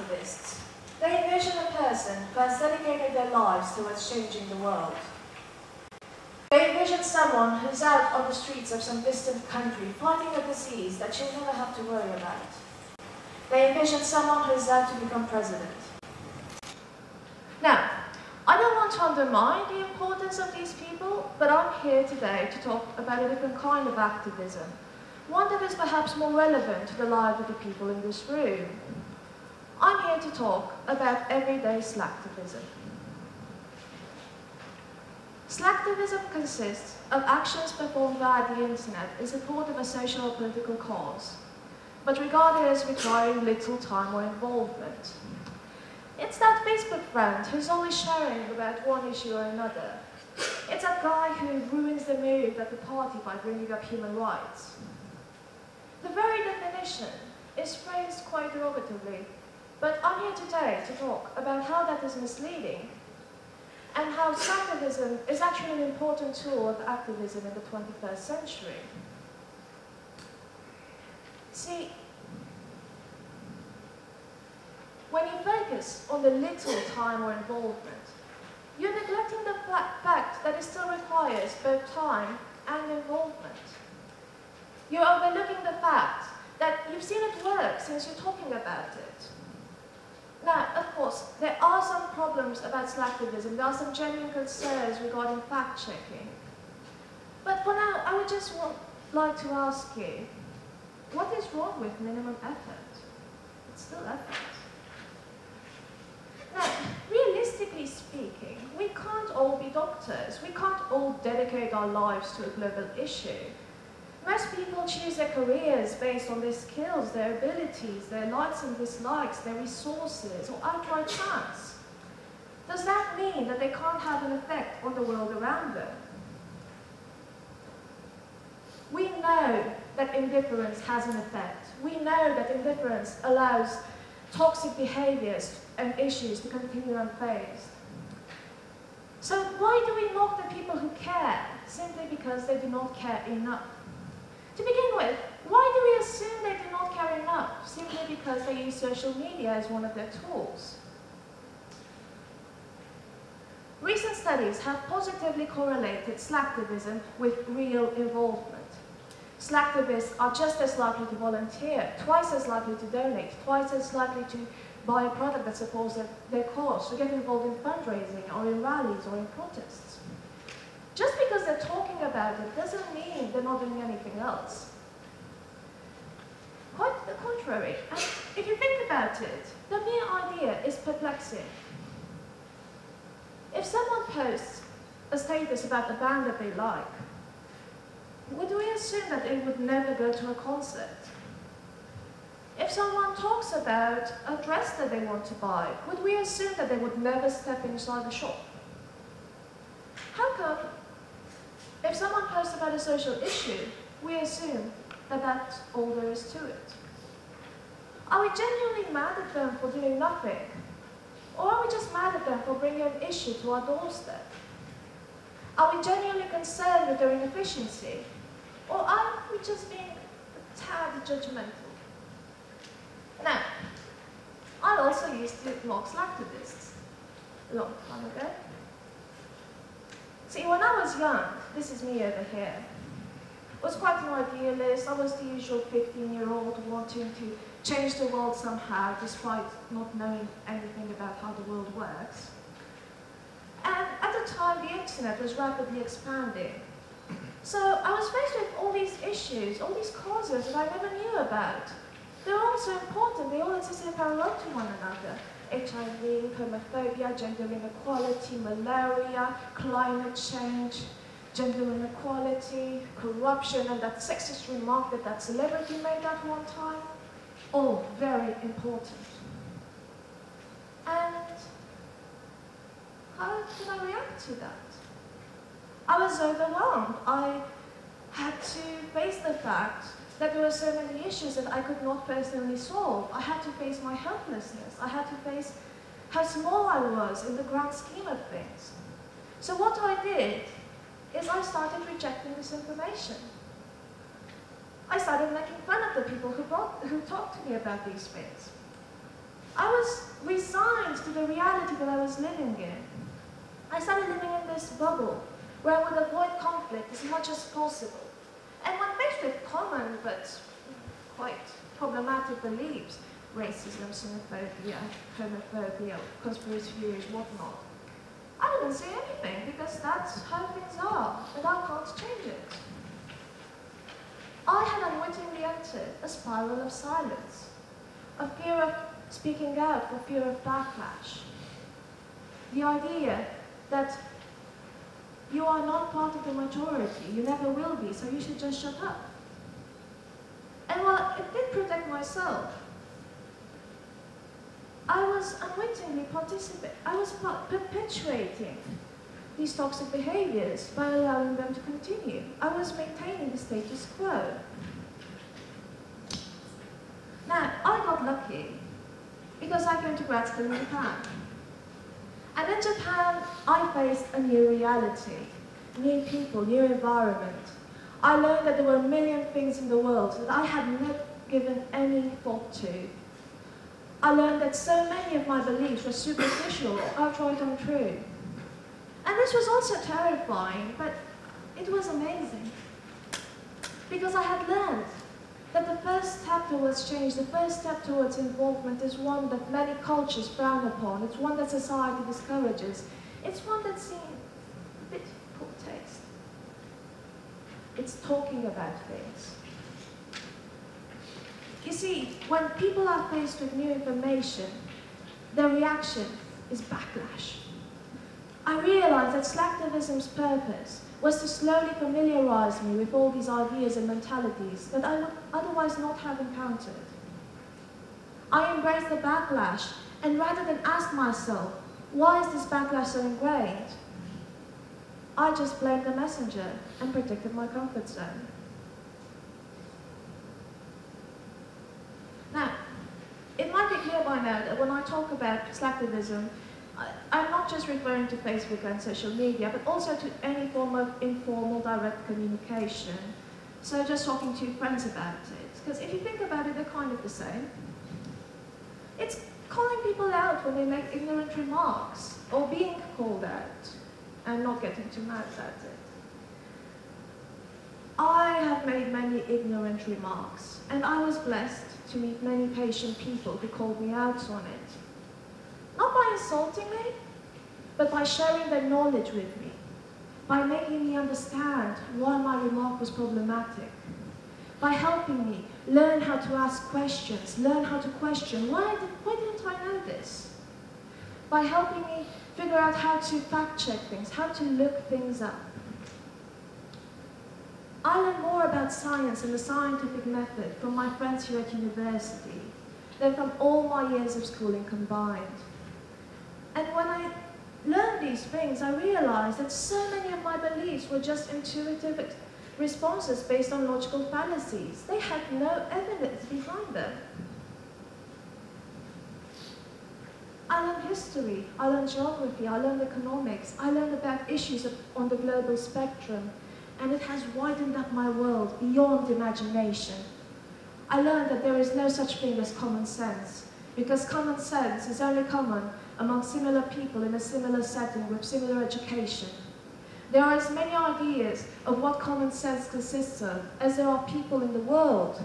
Slacktivists. They envision a person who has dedicated their lives towards changing the world. They envision someone who's out on the streets of some distant country fighting a disease that she'll never have to worry about. They envision someone who's out to become president. Now, I don't want to undermine the importance of these people, but I'm here today to talk about a different kind of activism, one that is perhaps more relevant to the lives of the people in this room. I'm here to talk about everyday Slacktivism. Slacktivism consists of actions performed via the internet in support of a social or political cause, but regarded as requiring little time or involvement. It's that Facebook friend who's always sharing about one issue or another. It's that guy who ruins the mood at the party by bringing up human rights. The very definition is phrased quite derogatively, but I'm here today to talk about how that is misleading and how Slacktivism is actually an important tool of activism in the 21st century. See, when you focus on the little time or involvement, you're neglecting the fact that it still requires both time and involvement. You're overlooking the fact that you've seen it work since you're talking about it. Now, of course, there are some problems about Slacktivism. There are some genuine concerns regarding fact-checking. But for now, I would just like to ask you, what is wrong with minimum effort? It's still effort. Now, realistically speaking, we can't all be doctors. We can't all dedicate our lives to a global issue. Most people choose their careers based on their skills, their abilities, their likes and dislikes, their resources, or outright chance. Does that mean that they can't have an effect on the world around them? We know that indifference has an effect. We know that indifference allows toxic behaviors and issues to continue unfazed. So why do we mock the people who care simply because they do not care enough? To begin with, why do we assume they do not care enough simply because they use social media as one of their tools? Recent studies have positively correlated Slacktivism with real involvement. Slacktivists are just as likely to volunteer, twice as likely to donate, twice as likely to buy a product that supports their cause, to get involved in fundraising or in rallies or in protests. Just because they're talking about it doesn't mean they're not doing anything else. Quite the contrary. And if you think about it, the mere idea is perplexing. If someone posts a status about a band that they like, would we assume that they would never go to a concert? If someone talks about a dress that they want to buy, would we assume that they would never step inside the shop? How come, if someone posts about a social issue, we assume that that's all there is to it? Are we genuinely mad at them for doing nothing? Or are we just mad at them for bringing an issue to our doorstep? Are we genuinely concerned with their inefficiency? Or are we just being a tad judgmental? Now, I also used to mock Slacktivists a long time ago. See, when I was young, this is me over here, I was quite an idealist. I was the usual 15-year-old wanting to change the world somehow, despite not knowing anything about how the world works. And at the time, the internet was rapidly expanding. So I was faced with all these issues, all these causes that I never knew about. They're all so important. They all exist in parallel to one another. HIV, homophobia, gender inequality, malaria, climate change, gender inequality, corruption, and that sexist remark that celebrity made at one time. All very important. And how did I react to that? I was overwhelmed. I had to face the fact that there were so many issues that I could not personally solve. I had to face my helplessness. I had to face how small I was in the grand scheme of things. So what I did is I started rejecting this information. I started making fun of the people who talked to me about these things. I was resigned to the reality that I was living in. I started living in this bubble where I would avoid conflict as much as possible. And when faced with common but quite problematic beliefs, racism, xenophobia, homophobia, conspiracy theories, whatnot, I wouldn't say anything because that's how things are and I can't change it. I had unwittingly entered a spiral of silence, a fear of speaking out for fear of backlash. The idea that you are not part of the majority, you never will be, so you should just shut up. And while it did protect myself, I was unwittingly perpetuating these toxic behaviors by allowing them to continue. I was maintaining the status quo. Now, I got lucky because I came to grad school in Japan. And in Japan, I faced a new reality, new people, new environment. I learned that there were a million things in the world that I had not given any thought to. I learned that so many of my beliefs were superficial or outright untrue. And this was also terrifying, but it was amazing. Because I had learned that the first step towards change, the first step towards involvement is one that many cultures frown upon. It's one that society discourages. It's one that seems a bit poor taste. It's talking about things. You see, when people are faced with new information, their reaction is backlash. I realized that Slactivism's purpose was to slowly familiarize me with all these ideas and mentalities that I would otherwise not have encountered. I embraced the backlash, and rather than ask myself, why is this backlash so ingrained? I just blamed the messenger and protected my comfort zone. Now, it might be clear by now that when I talk about Slactivism, I'm not just referring to Facebook and social media, but also to any form of informal, direct communication. So just talking to friends about it. Because if you think about it, they're kind of the same. It's calling people out when they make ignorant remarks, or being called out, and not getting too mad about it. I have made many ignorant remarks, and I was blessed to meet many patient people who called me out on it. Not by insulting me, but by sharing their knowledge with me, by making me understand why my remark was problematic, by helping me learn how to ask questions, learn how to question, why didn't I know this? By helping me figure out how to fact-check things, how to look things up. I learned more about science and the scientific method from my friends here at university than from all my years of schooling combined. And when I learned these things, I realized that so many of my beliefs were just intuitive responses based on logical fallacies. They had no evidence behind them. I learned history, I learned geography, I learned economics, I learned about issues on the global spectrum, and it has widened up my world beyond imagination. I learned that there is no such thing as common sense, because common sense is only common among similar people in a similar setting with similar education. There are as many ideas of what common sense consists of as there are people in the world.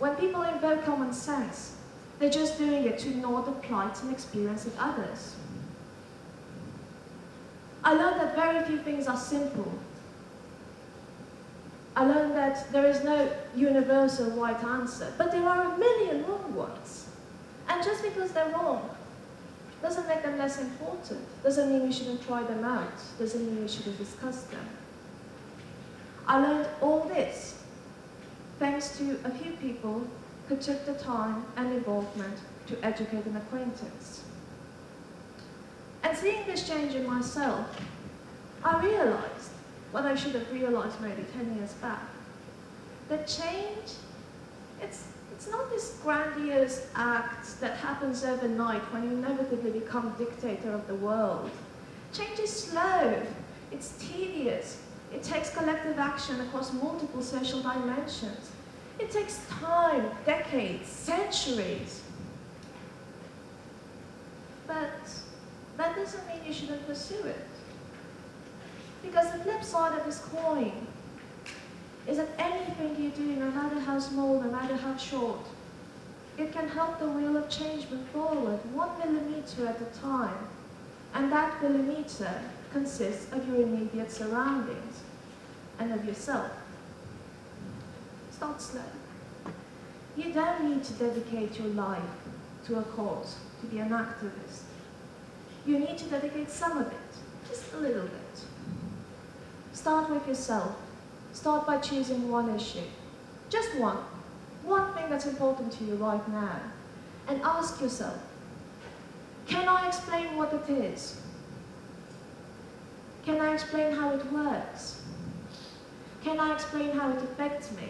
When people invoke common sense, they're just doing it to ignore the plight and experience of others. I learned that very few things are simple. I learned that there is no universal right answer, but there are a million wrong ones. And just because they're wrong doesn't make them less important, doesn't mean we shouldn't try them out, doesn't mean we shouldn't discuss them. I learned all this thanks to a few people who took the time and involvement to educate an acquaintance. And seeing this change in myself, I realized what I should have realized maybe 10 years back. That change, it's not this grandiose act that happens overnight when you inevitably become dictator of the world. Change is slow, it's tedious, it takes collective action across multiple social dimensions. It takes time, decades, centuries. but that doesn't mean you shouldn't pursue it. Because the flip side of this coin is that anything you do, no matter how small, no matter how short, it can help the wheel of change move forward 1 millimeter at a time. And that millimeter consists of your immediate surroundings and of yourself. Start slow. You don't need to dedicate your life to a cause, to be an activist. You need to dedicate some of it, just a little bit. Start with yourself. Start by choosing one issue. Just one. One thing that's important to you right now. And ask yourself, can I explain what it is? Can I explain how it works? Can I explain how it affects me?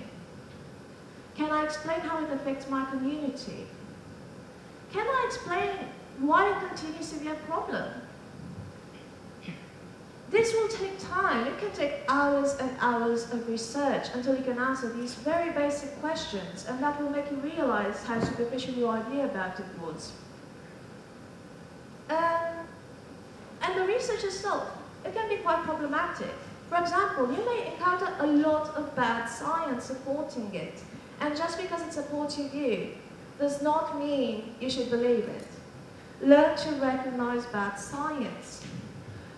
Can I explain how it affects my community? Can I explain why it continues to be a problem? This will take time. It can take hours and hours of research until you can answer these very basic questions, and that will make you realize how superficial your idea about it was. And the research itself, it can be quite problematic. For example, you may encounter a lot of bad science supporting it, and just because it's supporting you does not mean you should believe it. Learn to recognize bad science.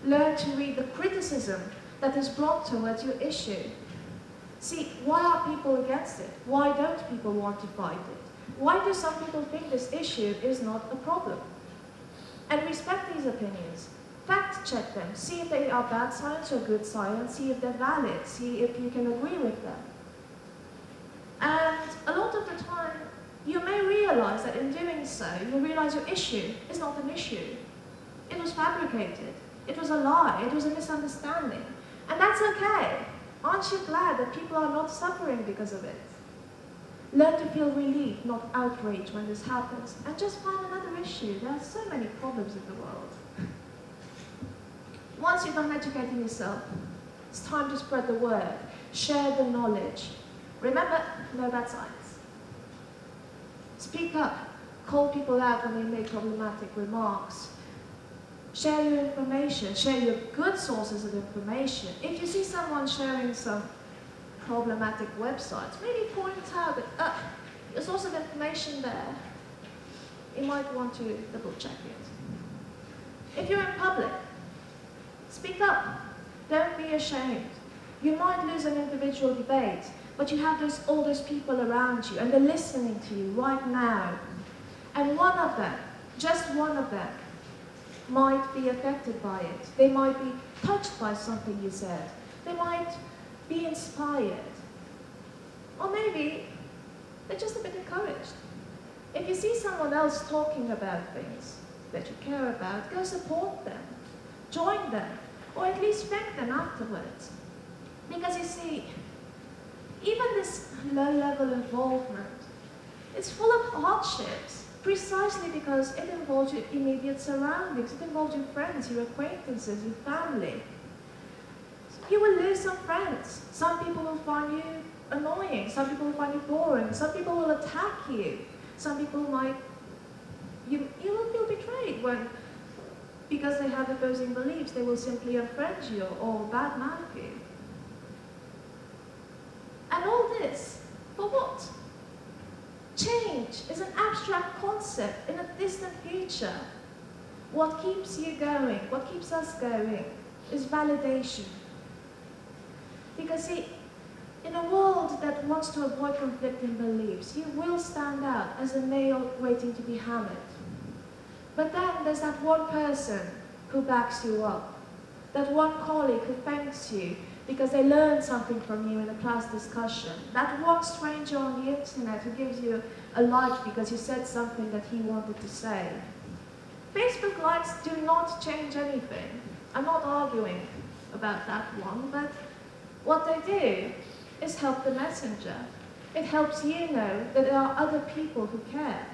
Learn to read the criticism that is brought towards your issue. See, why are people against it? Why don't people want to fight it? Why do some people think this issue is not a problem? And respect these opinions. Fact check them. See if they are bad science or good science. See if they're valid. See if you can agree with them. And a lot of the time, you may realize that in doing so, you realize your issue is not an issue. It was fabricated. It was a lie. It was a misunderstanding. And that's okay. Aren't you glad that people are not suffering because of it? Learn to feel relief, not outrage when this happens. And just find another issue. There are so many problems in the world. Once you've done educating yourself, it's time to spread the word. Share the knowledge. Remember, no bad science. Speak up. Call people out when they make problematic remarks. Share your information. Share your good sources of information. If you see someone sharing some problematic websites, maybe point out that your source of information there, you might want to double check it. If you're in public, speak up. Don't be ashamed. You might lose an individual debate, but you have all those people around you, and they're listening to you right now. And one of them, just one of them, might be affected by it. They might be touched by something you said. They might be inspired. Or maybe they're just a bit encouraged. If you see someone else talking about things that you care about, go support them, join them, or at least thank them afterwards. Because you see, even this low-level involvement, it's full of hardships, precisely because it involves your immediate surroundings, it involves your friends, your acquaintances, your family. You will lose some friends. Some people will find you annoying, some people will find you boring, some people will attack you, some people might, you will feel betrayed when, because they have opposing beliefs, they will simply unfriend you or badmouth you. And all this, for what? Change is an abstract concept in a distant future. What keeps you going, what keeps us going, is validation. Because see, in a world that wants to avoid conflicting beliefs, you will stand out as a nail waiting to be hammered. But then there's that one person who backs you up, that one colleague who thanks you because they learned something from you in a class discussion, that one stranger on the internet who gives you a like because you said something that he wanted to say. Facebook likes do not change anything. I'm not arguing about that one, but what they do is help the messenger. It helps you know that there are other people who care.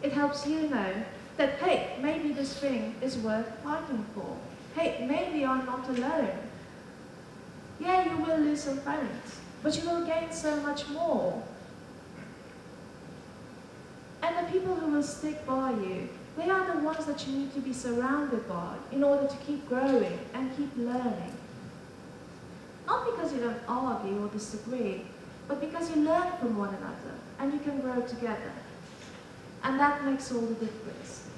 It helps you know that, hey, maybe this thing is worth fighting for. Hey, maybe I'm not alone. Yeah, you will lose some friends, but you will gain so much more. And the people who will stick by you they are the ones that you need to be surrounded by in order to keep growing and keep learning. Not because you don't argue or disagree, but because you learn from one another and you can grow together. And that makes all the difference.